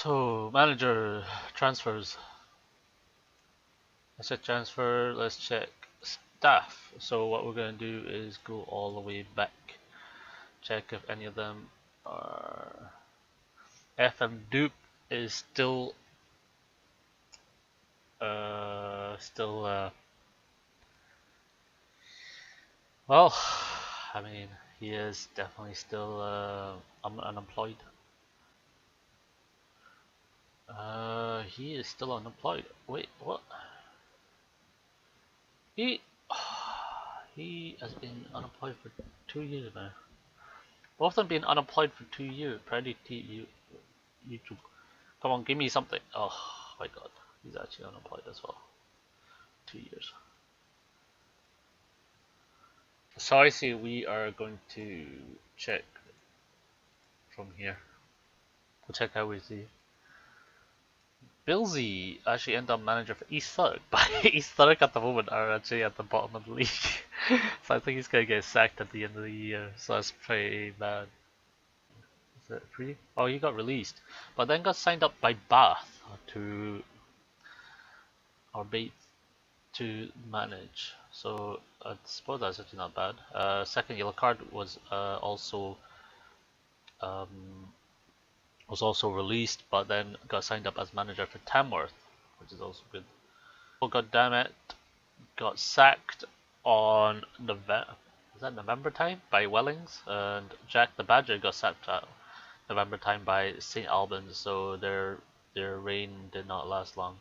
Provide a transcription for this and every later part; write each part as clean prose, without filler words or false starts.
So manager transfers. I said transfer. Let's check staff. So what we're gonna do is go all the way back. Check if any of them are. FM Dupe is still well, I mean, he is definitely still unemployed. He is still unemployed. Wait, what? He he has been unemployed for 2 years now. Both of them been unemployed for 2 years. Predicate YouTube. Come on, give me something. Oh my god, he's actually unemployed as well. 2 years. So I see we are going to check from here. We'll check how we see. Billsy actually ended up manager for East Thurrock, but East Thurrock at the moment are actually at the bottom of the league. So I think he's gonna get sacked at the end of the year. So that's pretty bad. Is it free? Oh, he got released, but then got signed up by Bath to to manage. So I suppose that's actually not bad. Second yellow card was um, also released, but then got signed up as manager for Tamworth, which is also good. Oh god damn it! Got sacked on November time by Wellings, and Jack the Badger got sacked at November time by St Albans. So their reign did not last long.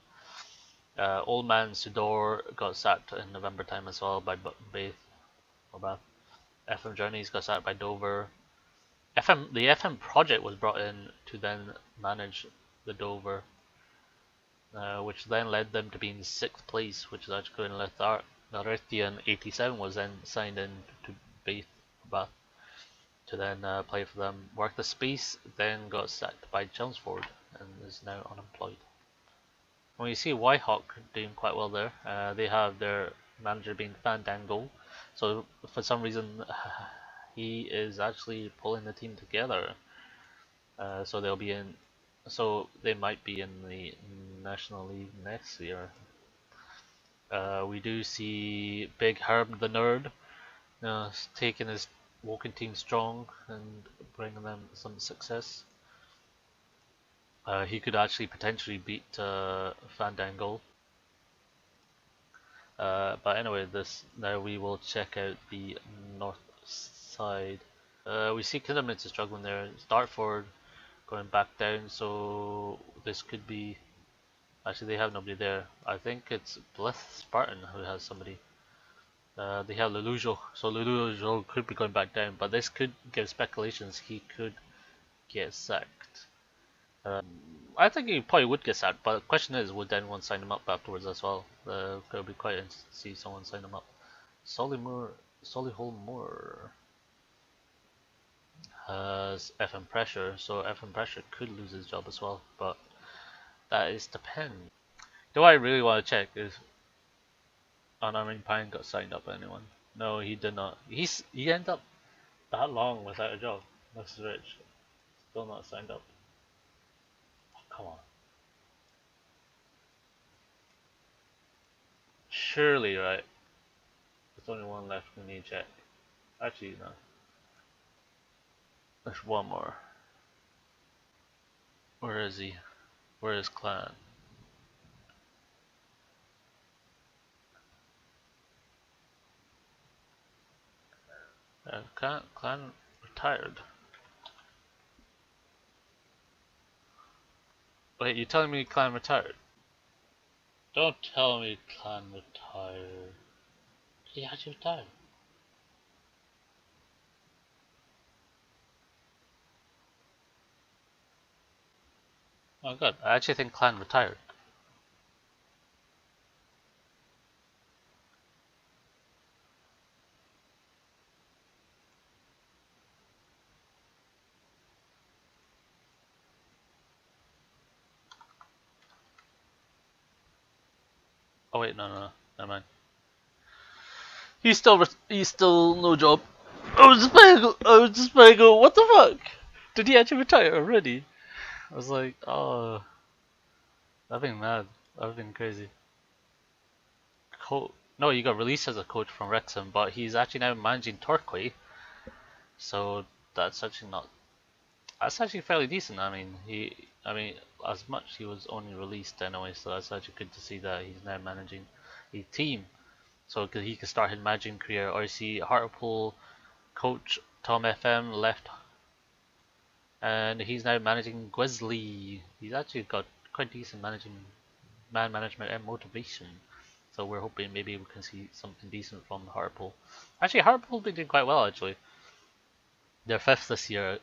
Old Man Sudor got sacked in November time as well by Bath. FM Journeys got sacked by Dover. The FM project was brought in to then manage the Dover, which then led them to be in 6th place, which is actually good. And Larethian 87 was then signed in to Bath to then play for them. Worked the space, then got sacked by Chelmsford and is now unemployed. Well, you see Whitehawk doing quite well there. They have their manager being Fandango, so for some reason he is actually pulling the team together. So they'll be in. So they might be in the National League next year. We do see Big Herb the Nerd taking his Woking team strong and bringing them some success. He could actually potentially beat Fandango. But anyway, now we will check out the north side. We see Kidderminster struggling there. Dartford going back down, so this could be. Actually, they have nobody there. I think it's Blyth Spartan who has somebody. They have Lelujo, so Lelujo could be going back down, but this could give speculations he could get sacked. I think he probably would get sacked, but the question is, would anyone sign him up afterwards as well? It'll be quite interesting to see someone sign him up. Solihull Moor has FM Pressure, so FM Pressure could lose his job as well, but that is depend. Do I really want to check if Unarming Pine got signed up by anyone? No, he did not. He ended up that long without a job. That's rich. Still not signed up. Come on. Surely, right? There's only one left we need to check. Actually, no. There's one more. Where is he? Where is Clan? Clan retired. Wait, you telling me Clan retired? Don't tell me Clan retired. Did he actually retire? Oh god, I actually think Clan retired. Oh wait, no, never mind. He's still no job. I was just about to go, what the fuck? Did he actually retire already? I was like, oh, I've been mad. I've been crazy. No, he got released as a coach from Wrexham, but he's actually now managing Torquay. So that's actually not. That's actually fairly decent. I mean, as much he was only released anyway, so that's actually good to see that he's now managing a team. So he can start his managing career. Or you see Hartlepool coach Tom FM left, and he's now managing Guiseley. He's actually got quite decent man management and motivation. So we're hoping maybe we can see something decent from Hartlepool. Actually, Hartlepool been doing quite well actually. They're fifth this year,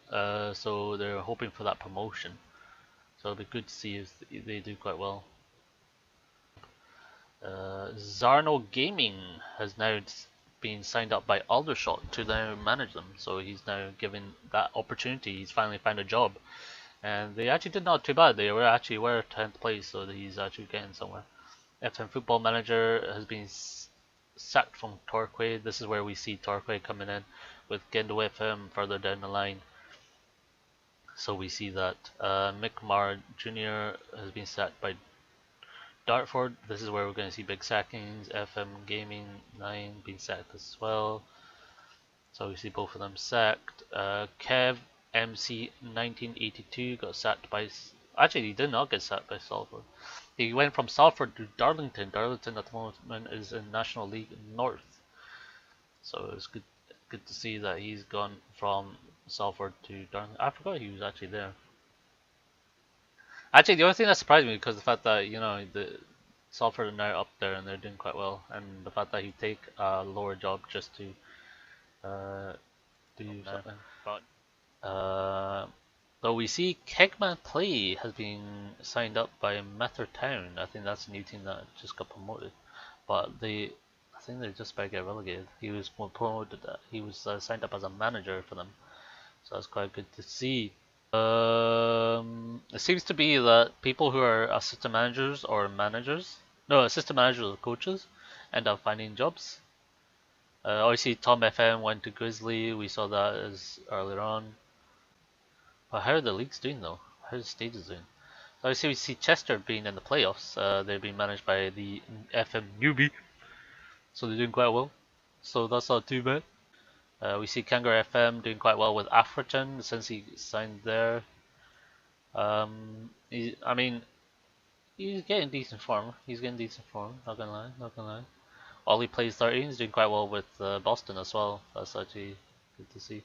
so they're hoping for that promotion. So it'll be good to see if they do quite well. Zarno Gaming has now been signed up by Aldershot to now manage them. So he's now given that opportunity. He's finally found a job, and they actually did not too bad. They were 10th place, so he's actually getting somewhere. FM Football Manager has been sacked from Torquay. This is where we see Torquay coming in with Gendo FM further down the line. So we see that Mick Marr Jr. has been sacked by Dartford. This is where we're going to see big sackings. FM Gaming 9 being sacked as well. So we see both of them sacked. Kev MC 1982 got sacked by. Actually, he did not get sacked by Salford. He went from Salford to Darlington. Darlington at the moment is in National League North. So it's good to see that he's gone from Salford to Darlington. I forgot he was actually there. Actually, the only thing that surprised me because the fact that the Salford are now up there and they're doing quite well, and the fact that he take a lower job just to do something. But though we see Kegman Play has been signed up by Mather Town. I think that's a new team that just got promoted, but I think they're just about to get relegated. He was promoted. He was signed up as a manager for them, so that's quite good to see. It seems to be that people who are assistant managers or assistant managers or coaches, end up finding jobs. Obviously, Tom FM went to Grizzly. We saw that as earlier on. But how are the leagues doing though? How are the stages doing? Obviously, we see Chester being in the playoffs. They're being managed by the FM newbie, so they're doing quite well. So that's not too bad. We see Kangaroo FM doing quite well with Afriton since he signed there. I mean, he's getting decent form. Not gonna lie, not gonna lie. Ollie plays 13. He's doing quite well with Boston as well. That's actually good to see.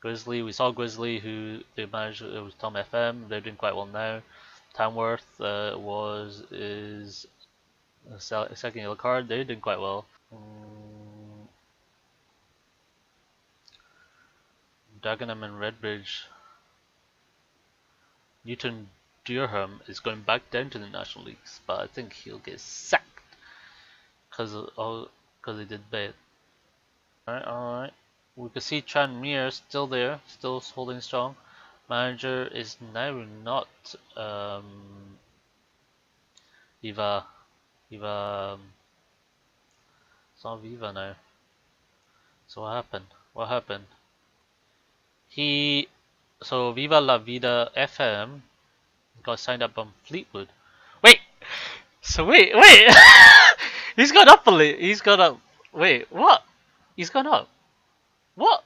Grizzly, we saw Grizzly who they managed. It was Tom FM. They're doing quite well now. Tamworth is a second yellow card. They're doing quite well. Dagenham and Redbridge. Newton Durham is going back down to the National Leagues, but I think he'll get sacked because he did bad. Alright. We can see Tranmere still there, still holding strong. Manager is now not Viva. It's not Viva now. So what happened? So Viva La Vida FM got signed up on Fleetwood. Wait. So wait. He's gone up a little. He's gone up. Wait, what? He's gone up. What?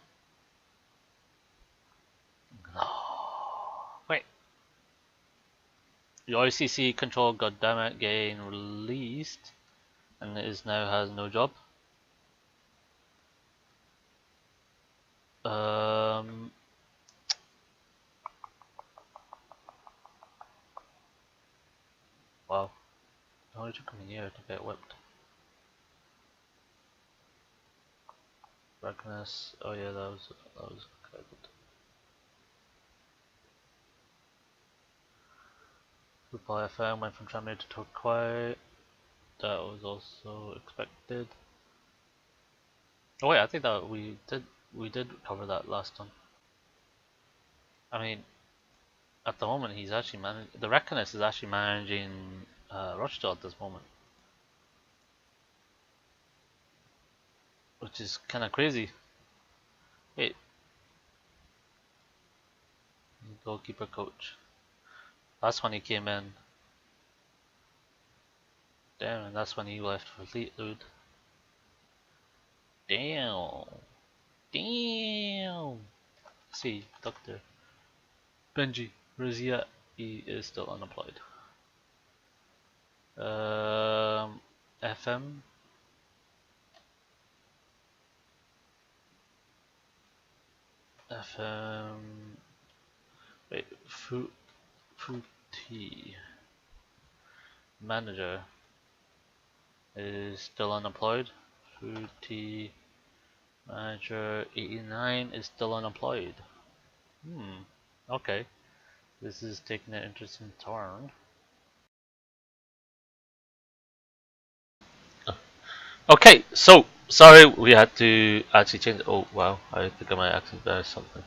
No. Wait. The ICC control, goddammit, getting released, and now has no job. Wow. How did you come in here to get whipped? Ragnus. Oh yeah, that was quite good. Football FM went from Tranmere to Torquay. That was also expected. Oh wait, I think that we did cover that last time. I mean, at the moment he's actually the Reckoness is actually managing Rochdale at this moment, which is kind of crazy. Wait, goalkeeper coach. That's when he came in. Damn, and that's when he left for Fleetwood. Damn. Damn. See, Dr. Benji Rizia, he is still unemployed. FM. FM. Wait, Fruity manager is still unemployed. Fruity manager 89 is still unemployed. Okay. This is taking an interesting turn. Okay, so sorry we had to actually change. Oh wow, I think I might accidentally do something.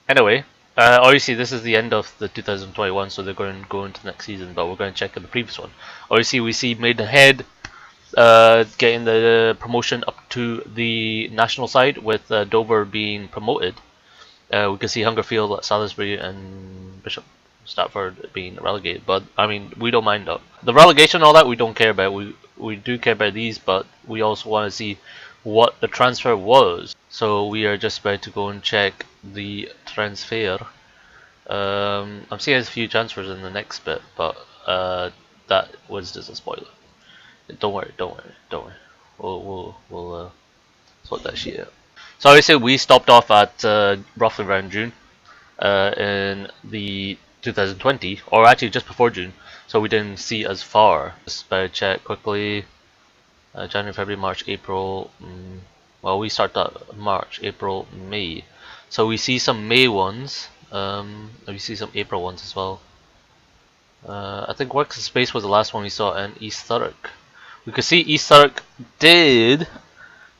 Anyway, obviously this is the end of the 2021, so they're going to go into next season. But we're going to check in the previous one. Obviously, we see Maidenhead getting the promotion up to the national side with Dover being promoted. We can see Hungerfield, Salisbury, and Bishop Stafford being relegated. But I mean, we don't mind that. The relegation, all that, we don't care about. We do care about these, but we also want to see what the transfer was. So we are just about to go and check the transfer. I'm seeing a few transfers in the next bit, but that was just a spoiler. Don't worry. We'll sort that shit out. So obviously we stopped off at roughly around June in the 2020, or actually just before June, so we didn't see as far. Just better check quickly. January, February, March, April. Well, we start at March, April, May. So we see some May ones. We see some April ones as well. I think Works and Space was the last one we saw in East Thurrock. We could see East Thurrock did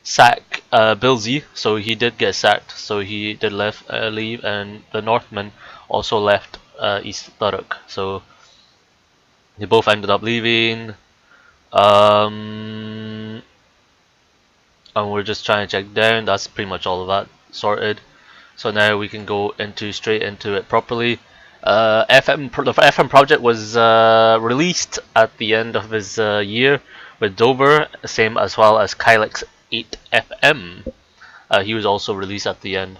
sack Bill Z, so he did get sacked. So he did leave, and the Northmen also left East Thurrock. So they both ended up leaving. And we're just trying to check down. That's pretty much all of that sorted. So now we can go straight into it properly. The FM project was released at the end of his year with Dover, same as well as Kylix 8 FM. He was also released at the end.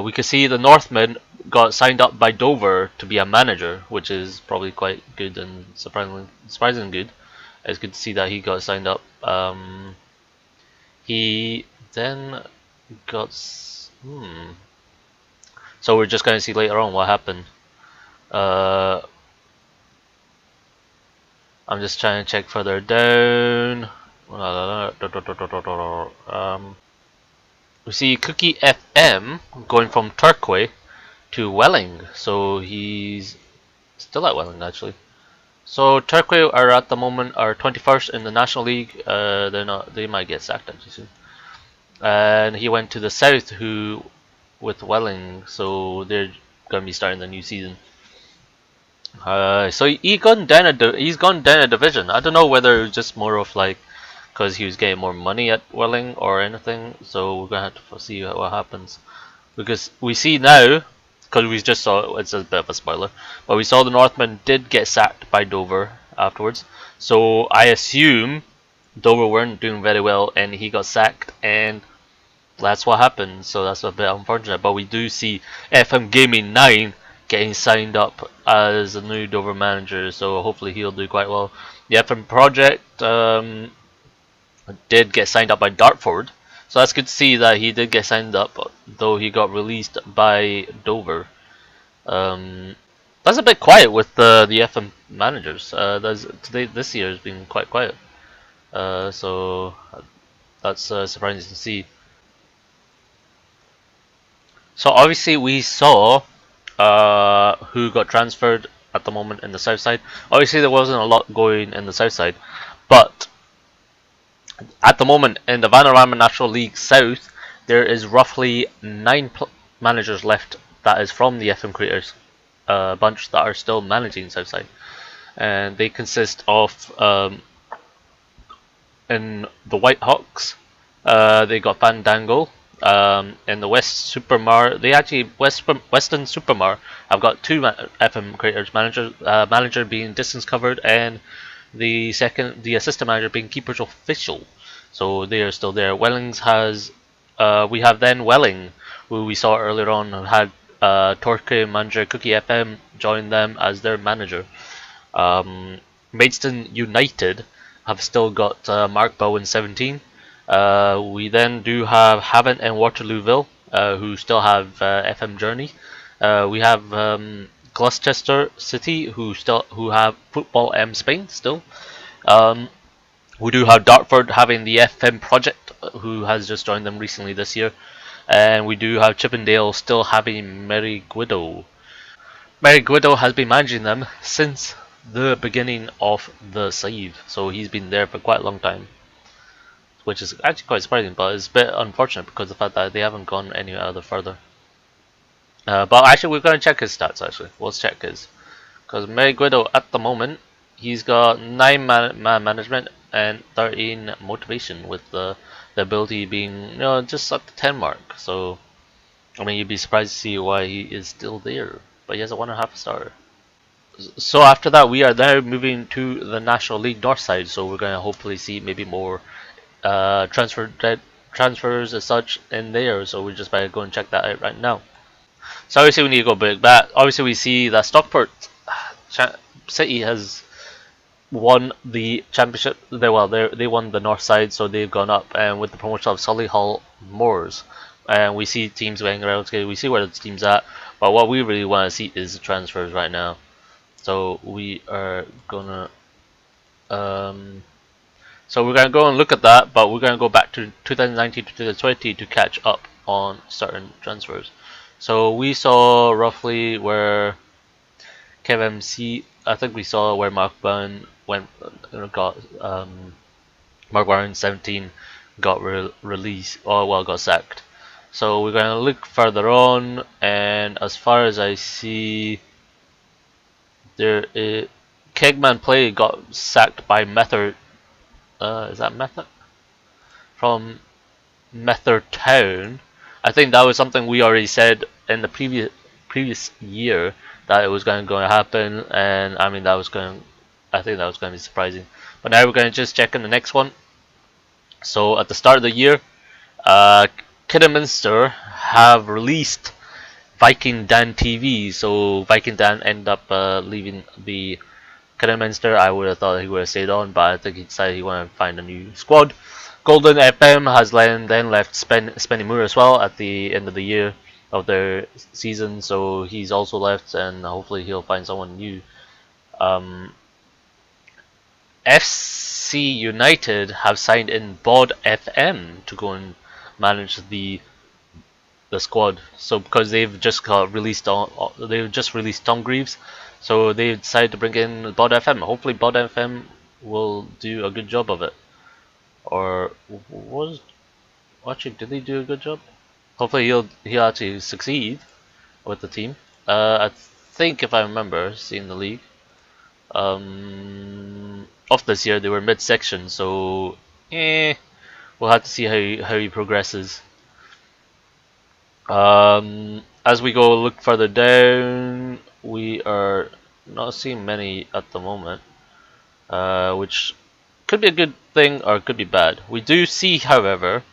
We could see the Northmen got signed up by Dover to be a manager, which is probably quite good and surprisingly good. It's good to see that he got signed up. He then got. So we're just going to see later on what happened. I'm just trying to check further down. We see Cookie FM going from Turquoise to Welling, so he's still at Welling actually. So Turquoise are at the moment are 21st in the National League. They might get sacked actually soon. And he went to the South with Welling, so they're gonna be starting the new season. So he's gone down a division. I don't know whether it's just more of like because he was getting more money at Welling or anything. So we're gonna have to see what happens, because we see now, because we just saw, it's a bit of a spoiler, but we saw the Northmen did get sacked by Dover afterwards. So I assume Dover weren't doing very well and he got sacked, and that's what happened. So that's a bit unfortunate. But we do see FM Gaming 9 getting signed up as a new Dover manager, so hopefully he'll do quite well. The FM project did get signed up by Dartford, so that's good to see that he did get signed up, though he got released by Dover. That's a bit quiet with the FM managers. This year has been quite quiet, so that's surprising to see. So obviously we saw who got transferred at the moment in the south side. Obviously there wasn't a lot going in the south side, but at the moment in the Vanarama National League South, there is roughly 9 managers left that is from the FM Creators bunch that are still managing Southside, and they consist of in the White Hawks, they got Fandango, In the West Supermar, they actually Western Supermar have got two FM creators, manager being distance covered, and the assistant manager being keepers official. So they are still there. Wellings has we have then Welling, who we saw earlier on, who had Torque manager Cookie FM join them as their manager. Maidstone United have still got Mark Bowen 17. We then do have Havant and Waterlooville, who still have FM Journey. We have Gloucester City, who have Football M Spain still. Um, we do have Dartford having the FM Project, who has just joined them recently this year, and we do have Chippendale still having Mary Guido. Mary Guido has been managing them since the beginning of the save, so he's been there for quite a long time, which is actually quite surprising, but it's a bit unfortunate because of the fact that they haven't gone any other further. But actually, we're going to check his stats. Actually, let's check his, because Mary Guido at the moment he's got 9 man management and 13 motivation, with the ability being just at the 10 mark. So I mean, you'd be surprised to see why he is still there, but he has a 1.5 star. So after that, we are now moving to the National League North side. So we're going to hopefully see maybe more transfers as such in there. So we just better go and check that out right now. So obviously we need to go big back. Obviously we see that Stockport City has won the championship. They won the north side, so they've gone up, and with the promotion of Solihull Moors, and we see teams going around. Okay, we see where the team's at, but what we really want to see is the transfers right now. So we are gonna so we're gonna go and look at that, but we're gonna go back to 2019 to 2020 to catch up on certain transfers. So we saw roughly where KevMC, I think we saw where Mark Bowen got Mark Bowen 17 got released, or well, got sacked. So we're gonna look further on, and as far as I see, there is Kegman Play got sacked by Method. Is that Method? From Method Town. I think that was something we already said in the previous year that it was going to happen, and I mean I think that was going to be surprising. But now we're going to just check in the next one. So at the start of the year, Kidderminster have released Viking Dan TV. So Viking Dan ended up leaving the Kidderminster. I would have thought he would have stayed on, but I think he decided he wanted to find a new squad. Golden FM has then left Spennymoor as well at the end of the year of their season, so he's also left, and hopefully he'll find someone new. FC United have signed in Bod FM to go and manage the squad. So because they've just released Tom Greaves, so they decided to bring in Bod FM. Hopefully Bod FM will do a good job of it. Or was actually, did they do a good job? Hopefully he'll actually succeed with the team. I think if I remember seeing the league, of this year they were mid-section, so we'll have to see how he progresses. As we go look further down, we are not seeing many at the moment, which could be a good thing or it could be bad. We do see, however,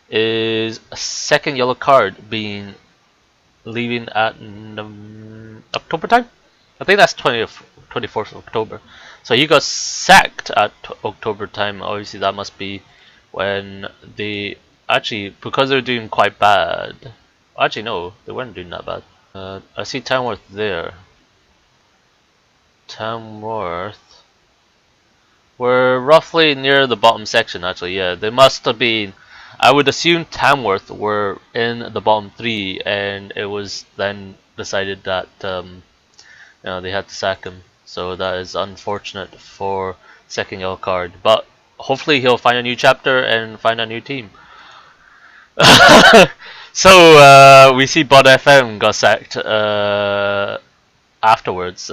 is a second yellow card being leaving at October time. I think that's 24th of October. So he got sacked at October time. Obviously that must be when they actually, because they're doing quite bad. Actually no, they weren't doing that bad. I see Tamworth there. Tamworth. We're roughly near the bottom section actually, yeah. They must have been, I would assume Tamworth were in the bottom 3, and it was then decided that they had to sack him. So that is unfortunate for second yellow card. But hopefully he'll find a new chapter and find a new team. So we see Bod FM got sacked afterwards,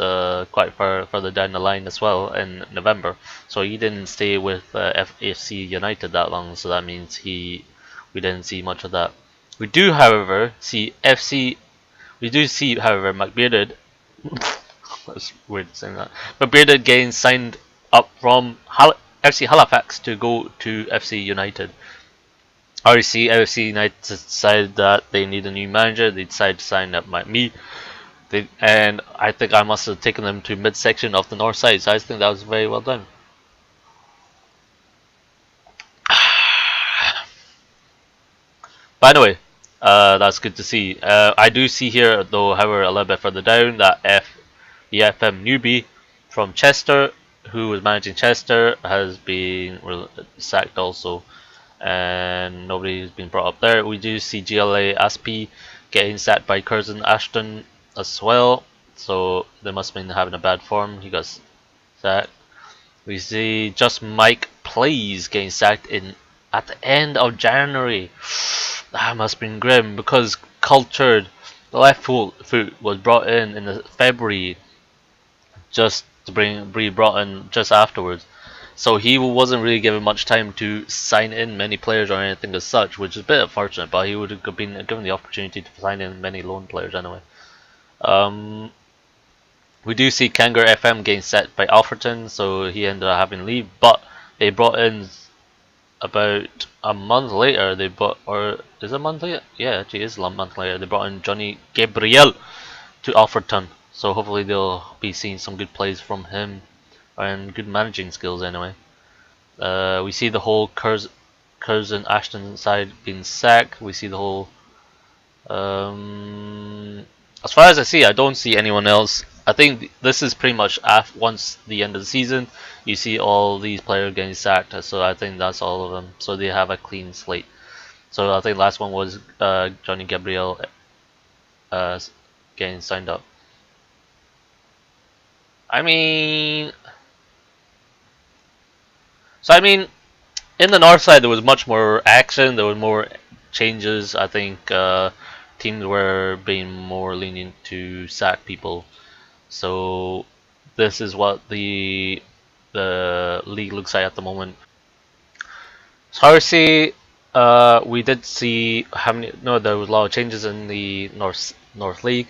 quite further down the line as well in November. So he didn't stay with FC United that long, so that means we didn't see much of that. We do, however, see FC. We do see, however, McBearded. That's weird saying that. McBearded getting signed up from FC Halifax to go to FC United. REC, FC United decided that they need a new manager. They decided to sign up me. And I think I must have taken them to midsection of the north side. So I think that was very well done. But anyway, that's good to see. I do see here, though, however, a little bit further down, that the FM newbie from Chester, who was managing Chester, has been sacked also, and nobody has been brought up there. We do see GLA SP getting sacked by Curzon Ashton as well, so they must have been having a bad form. He got sacked. We see Just Mike Plays getting sacked at the end of January. That must have been grim because Cultured, the left foot was brought in the February, just to be brought in just afterwards. So he wasn't really given much time to sign in many players or anything as such, which is a bit unfortunate. But he would have been given the opportunity to sign in many loan players anyway. We do see Kangar FM getting set by Alfreton, so he ended up having to leave. But they brought in about a month later. Or is it a month later? Yeah, actually, it is a month later. They brought in Johnny Gabriel to Alfreton, so hopefully they'll be seeing some good plays from him and good managing skills anyway. We see the whole Curzon Ashton side being sacked. We see the whole. As far as I see, I don't see anyone else. I think this is pretty much once the end of the season, you see all these players getting sacked. So I think that's all of them. So they have a clean slate. So I think the last one was Johnny Gabriel getting signed up. I mean, in the north side there was much more action. There was more changes. I think teams were being more lenient to sack people. So this is what the league looks like at the moment. So obviously, we did see there was a lot of changes in the North League,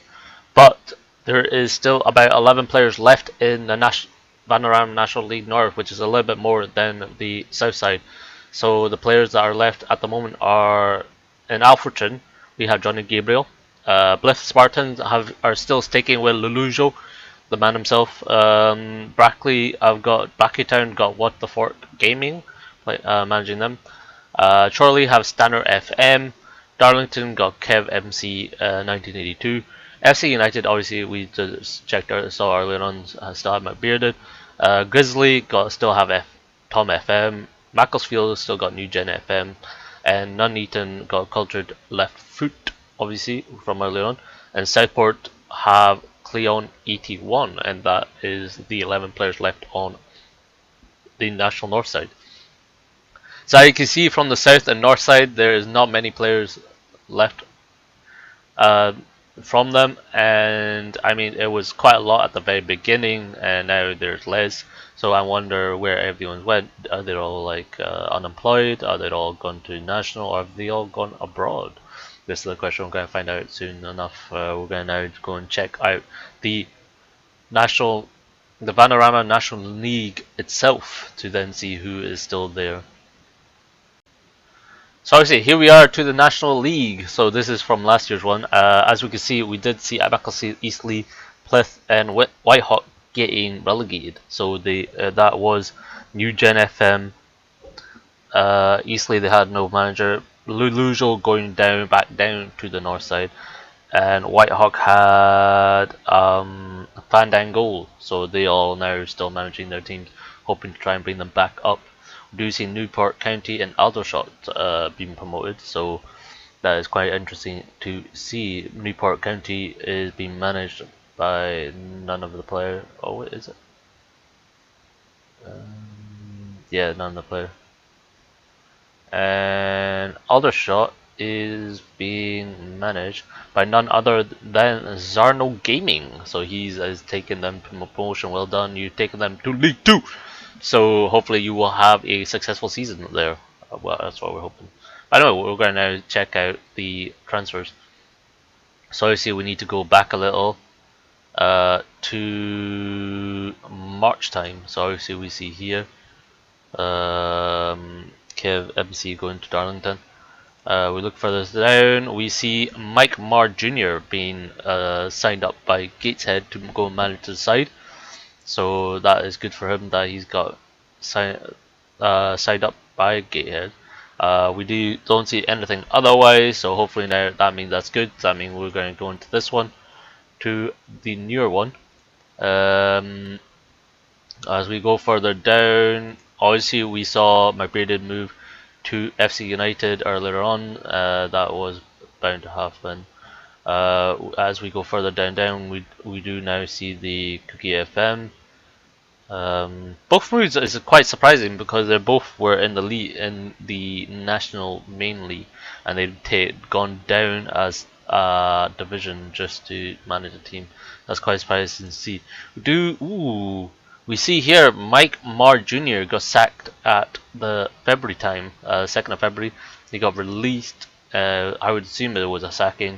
but there is still about 11 players left in the Vanarama National League North, which is a little bit more than the South side. So the players that are left at the moment are in Alfreton. We have Johnny Gabriel. Blyth Spartans are still sticking with Lelujo, the man himself. Brackley, I've got Bakitown, got What the Fork Gaming, managing them. Chorley have Stanner FM. Darlington got Kev MC 1982. FC United, obviously, we just saw earlier on, still have McBearded. Grizzly still have Tom FM. Macclesfield still got New Gen FM. And Nuneaton got Cultured Left Foot, obviously, from earlier on. And Southport have Cleon 81, and that is the 11 players left on the National North side. So you can see from the south and north side, there is not many players left from them, and I mean it was quite a lot at the very beginning, and now there's less. So I wonder where everyone went. Are they all like unemployed? Are they all gone to national? Or have they all gone abroad? This is the question we're going to find out soon enough. We're going to now go and check out the Vanarama National League itself to then see who is still there. So obviously here we are to the National League. So this is from last year's one. As we can see, we did see Abercrombie, Eastleigh, Plymouth and Whitehawk getting relegated. So that was New Gen FM. Eastleigh, they had no manager. Lelujo going back down to the north side, and Whitehawk had Fandango. So they all now still managing their teams, hoping to try and bring them back up. We do see Newport County and Aldershot being promoted, so that is quite interesting to see. Newport County is being managed by none of the players. Oh, is it? Yeah, none of the players. And Aldershot is being managed by none other than Zarno Gaming. So he's taken them to promotion. Well done, you've taken them to League 2. So hopefully you will have a successful season there. Well, that's what we're hoping. I know we're going to now check out the transfers. So obviously we need to go back a little to March time. So obviously we see here Kev MC going to Darlington. We look further down, we see Mike Marr Jr. being signed up by Gateshead to go manage the side. So that is good for him that he's got signed up by Gatehead. We don't see anything otherwise, so hopefully now that means that's good. That means we're going to go into this one to the newer one. As we go further down, obviously we saw McBrayden move to FC United earlier on. That was bound to happen. As we go further down, we do now see the Cookie FM. Both moves is quite surprising because they both were in the league, in the national main league, and they'd gone down as a division just to manage a team. That's quite surprising to see. We see here Mike Marr Jr. got sacked at the February time, 2nd of February. He got released. I would assume it was a sacking.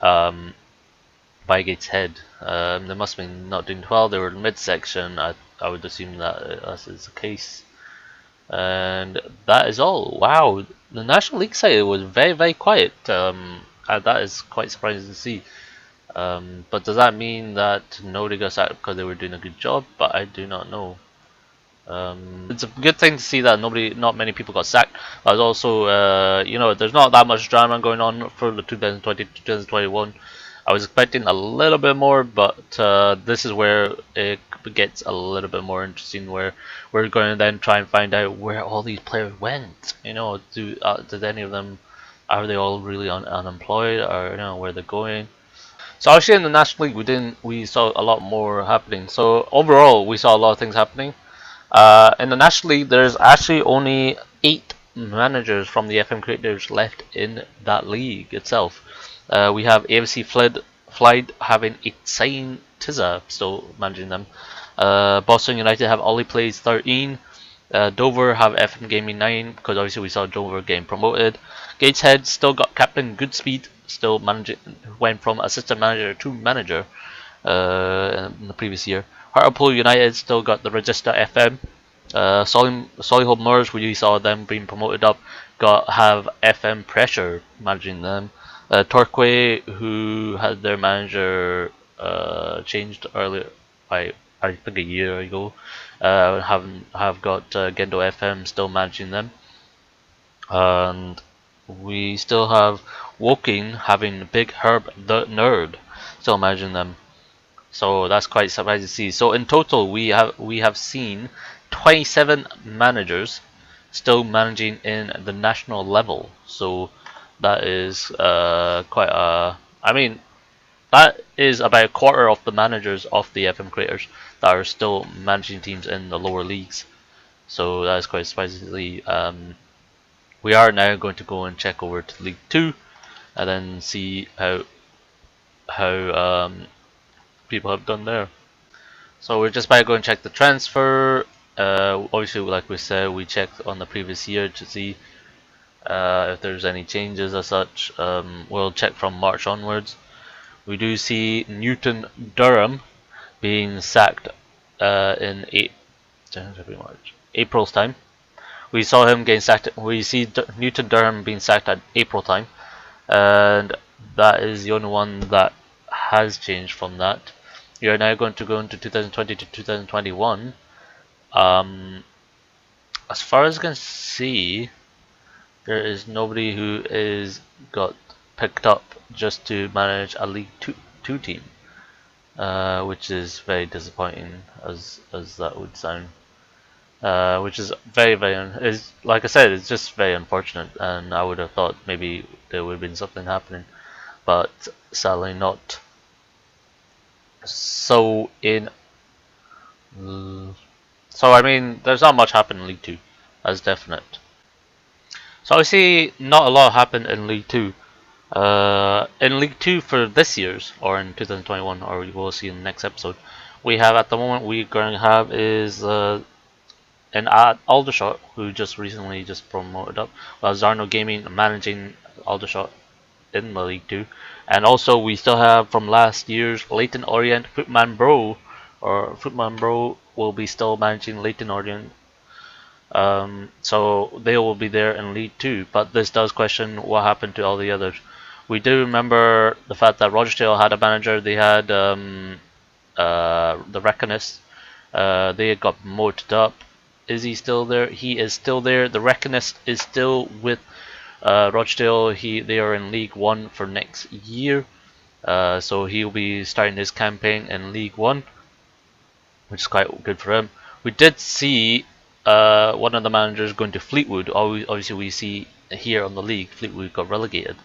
By Gateshead. They must have been not doing well. They were in midsection. I would assume that is the case. And that is all. Wow, the National League side was very quiet. That is quite surprising to see. But does that mean that nobody got sacked because they were doing a good job? But I do not know. It's a good thing to see that not many people got sacked. But also, there's not that much drama going on for the 2020-2021. I was expecting a little bit more, but this is where it gets a little bit more interesting, where we're going to then try and find out where all these players went. Did any of them, are they all really unemployed, or where they're going? So actually in the National League we saw a lot more happening. So overall we saw a lot of things happening. In the National League there's actually only 8 managers from the FM Creators left in that league itself. We have AFC Flight having Itzain Tiza still managing them. Boston United have Ollie Plays 13. Dover have FM Gaming 9 because obviously we saw Dover getting promoted. Gateshead still got Captain Goodspeed, still managing, went from assistant manager to manager in the previous year. Hartlepool United still got the Register FM. Solihull Moors, we saw them being promoted up, have FM Pressure managing them. Torquay, who had their manager changed earlier by I think a year ago, have got Gendo FM still managing them, and we still have Woking having Big Herb the Nerd still managing them. So that's quite surprising to see. So in total, we have seen 27 managers still managing in the national level. So that is quite a. I mean, that is about a quarter of the managers of the FM Creators that are still managing teams in the lower leagues. So that is quite surprisingly. We are now going to go and check over to League 2 and then see how people have done there. So we're just about to go and check the transfer. Obviously, like we said, we checked on the previous year to see if there's any changes as such. We'll check from March onwards. We do see Newton Durham being sacked in April's time. We saw him getting sacked. We see Newton Durham being sacked at April time, and that is the only one that has changed from that. We are now going to go into 2020 to 2021. As far as I can see, there is nobody who is got picked up just to manage a League 2 team, which is very disappointing, as that would sound. Which is very is like I said, it's just very unfortunate, and I would have thought maybe there would have been something happening, but sadly not. So I mean, there's not much happened in League 2, as definite. So obviously not a lot happened in League 2. In League 2 for this year's, or in 2021, or we will see in the next episode, we have at the moment we're going to have is and at Aldershot, who just recently just promoted up, while Zarno Gaming managing Aldershot in the League 2. And also we still have from last year's Leighton Orient Footman Bro, or Footman Bro will be still managing Leighton Orient. So they will be there in League 2, but this does question what happened to all the others. We do remember the fact that Rochdale had a manager. They had the Reckonist. They had got promoted up. Is he still there? He is still there. The Reckonist is still with Rochdale. They are in League One for next year. So he'll be starting his campaign in League One, which is quite good for him. We did see one of the managers going to Fleetwood. Obviously, we see here on the league, Fleetwood got relegated.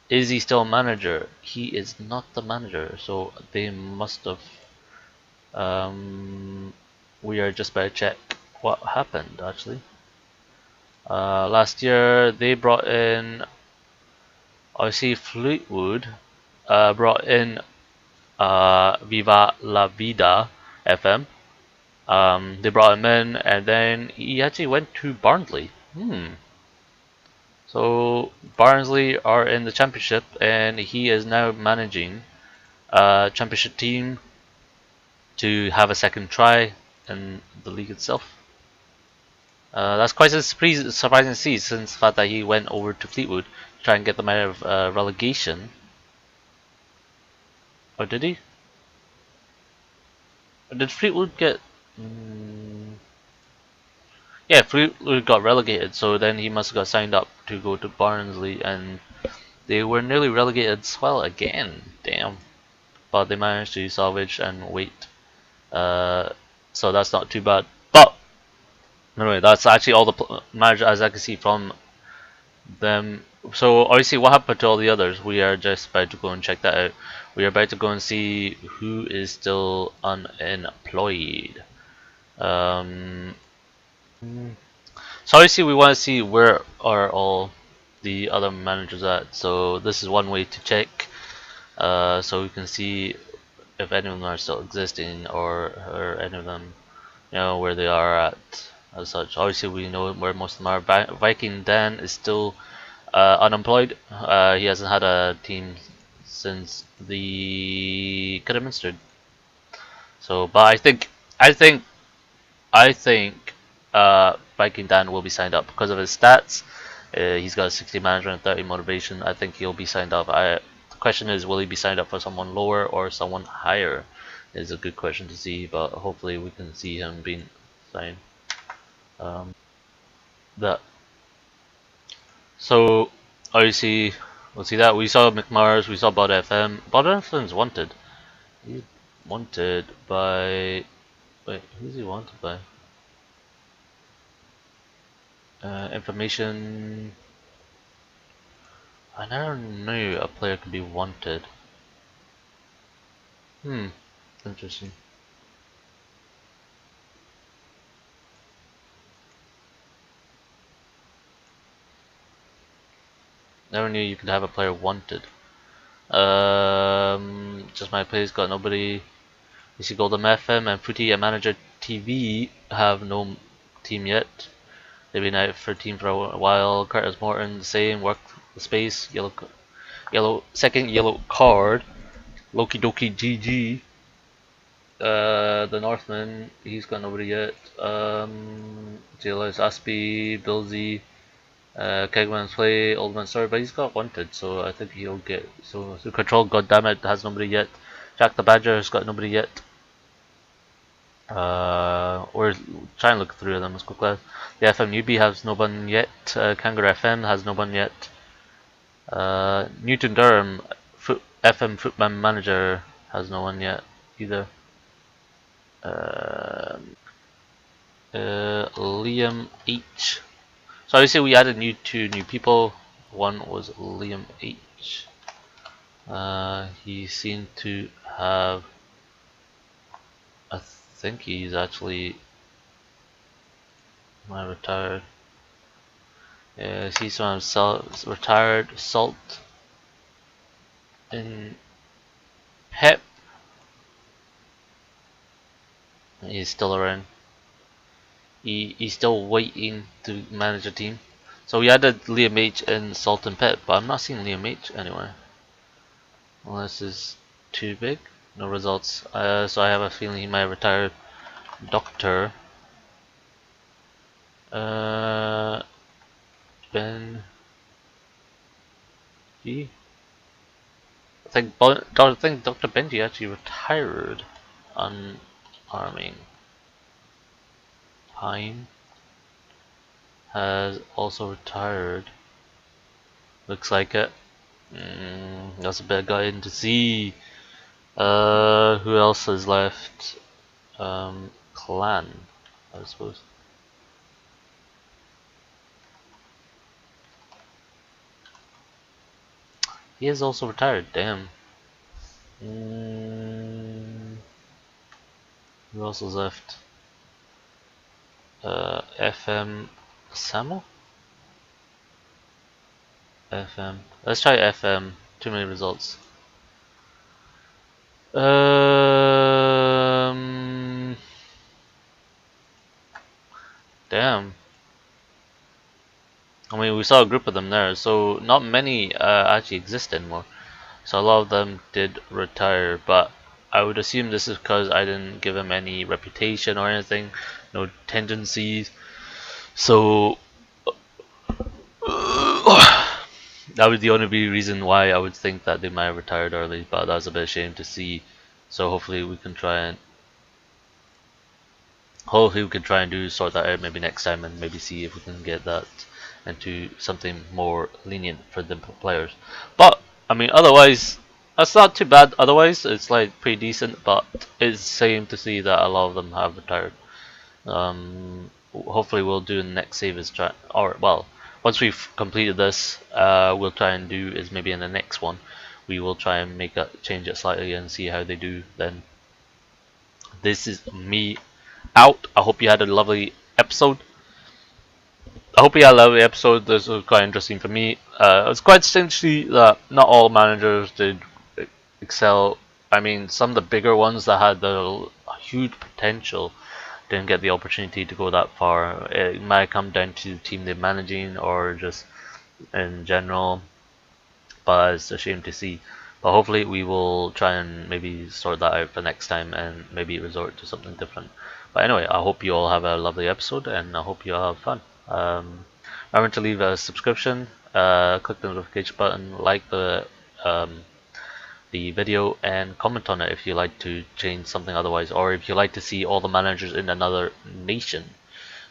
Is he still a manager? He is not the manager, so they must have. We are just about to check what happened actually. Last year they brought in, obviously Fleetwood brought in Viva La Vida FM. They brought him in, and then he actually went to Barnsley. So Barnsley are in the championship, and he is now managing a championship team to have a second try in the league itself. That's quite surprising to see, since the fact that he went over to Fleetwood to try and get them out of relegation. Or did he? Or did Fleetwood get? Yeah, Fleetwood got relegated, so then he must have got signed up to go to Barnsley, and they were nearly relegated as well again. Damn. But they managed to salvage and wait. So that's not too bad. But anyway, that's actually all the managers as I can see from them. So obviously, what happened to all the others? We are just about to go and check that out. We are about to go and see who is still unemployed. So obviously, we want to see where are all the other managers at. So this is one way to check. So we can see if any of them are still existing, or any of them, where they are at as such. Obviously, we know where most of them are. Viking Dan is still unemployed. He hasn't had a team since the Kidderminster. So, but I think Viking Dan will be signed up because of his stats. He's got a 60 management and 30 motivation. I think he'll be signed up. The question is, will he be signed up for someone lower or someone higher? Is a good question to see, but hopefully we can see him being signed. That So obviously we'll see that. We saw McMars, we saw Bod FM. Bod FM's wanted. He's wanted by, wait, who's he wanted by? Information. I never knew a player could be wanted. Interesting. Never knew you could have a player wanted. Just my place got nobody. You see Golden FM and Footy and Manager TV have no team yet. They've been out for a team for a while. Curtis Morton, the same, work the space, second yellow card. Loki Doki GG. The Northman, he's got nobody yet. JLS Aspie, Billsy, Kegman's play, Oldman Story, but he's got wanted, so I think he'll get. So Control, goddammit, has nobody yet. Jack the Badger has got nobody yet. Or try and look through them as quickly. The FM newbie has no one yet. Kangaroo FM has no one yet. Newton Durham FM Footman Manager has no one yet either. Liam H. So obviously we added two new people. One was Liam H. He seemed to have. I think he's actually retired. Yeah, he's some retired Salt in Pep. He's still around. He's still waiting to manage a team. So we added Liam H and Sultan Pet, but I'm not seeing Liam H anywhere. Unless it's too big. No results. So I have a feeling he might retire. Doctor. Ben. G. I think Dr. Benji actually retired on arming. Pine has also retired. Looks like it. That's a bad guy in to see. Who else is left? Clan, I suppose. He is also retired. Damn. Who else is left? FM Samuel? FM. Let's try FM. Too many results. Damn. I mean, we saw a group of them there, so not many actually exist anymore. So a lot of them did retire, but I would assume this is because I didn't give them any reputation or anything, no tendencies. So that would the only reason why I would think that they might have retired early, but that's a bit of a shame to see. So hopefully we can try and do sort that out maybe next time, and maybe see if we can get that into something more lenient for the players. But I mean, otherwise, that's not too bad. Otherwise, it's like pretty decent. But it's shame to see that a lot of them have retired. Hopefully, we'll do the next save is try, or well, once we've completed this, we'll try and do is maybe in the next one, we will try and change it slightly and see how they do then. This is me out. I hope you had a lovely episode. I hope you had a lovely episode. This was quite interesting for me. It was quite strangely that not all managers did excel. I mean, some of the bigger ones that had the huge potential didn't get the opportunity to go that far. It might come down to the team they're managing or just in general, but it's a shame to see. But hopefully we will try and maybe sort that out for next time and maybe resort to something different. But anyway, I hope you all have a lovely episode and I hope you all have fun. Remember to leave a subscription, click the notification button, like the video, and comment on it if you like to change something otherwise, or if you like to see all the managers in another nation.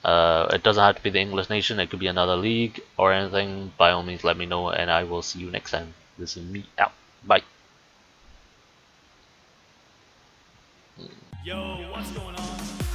It doesn't have to be the English nation, it could be another league or anything. By all means, let me know, and I will see you next time. This is me out. Bye. Yo, what's going on?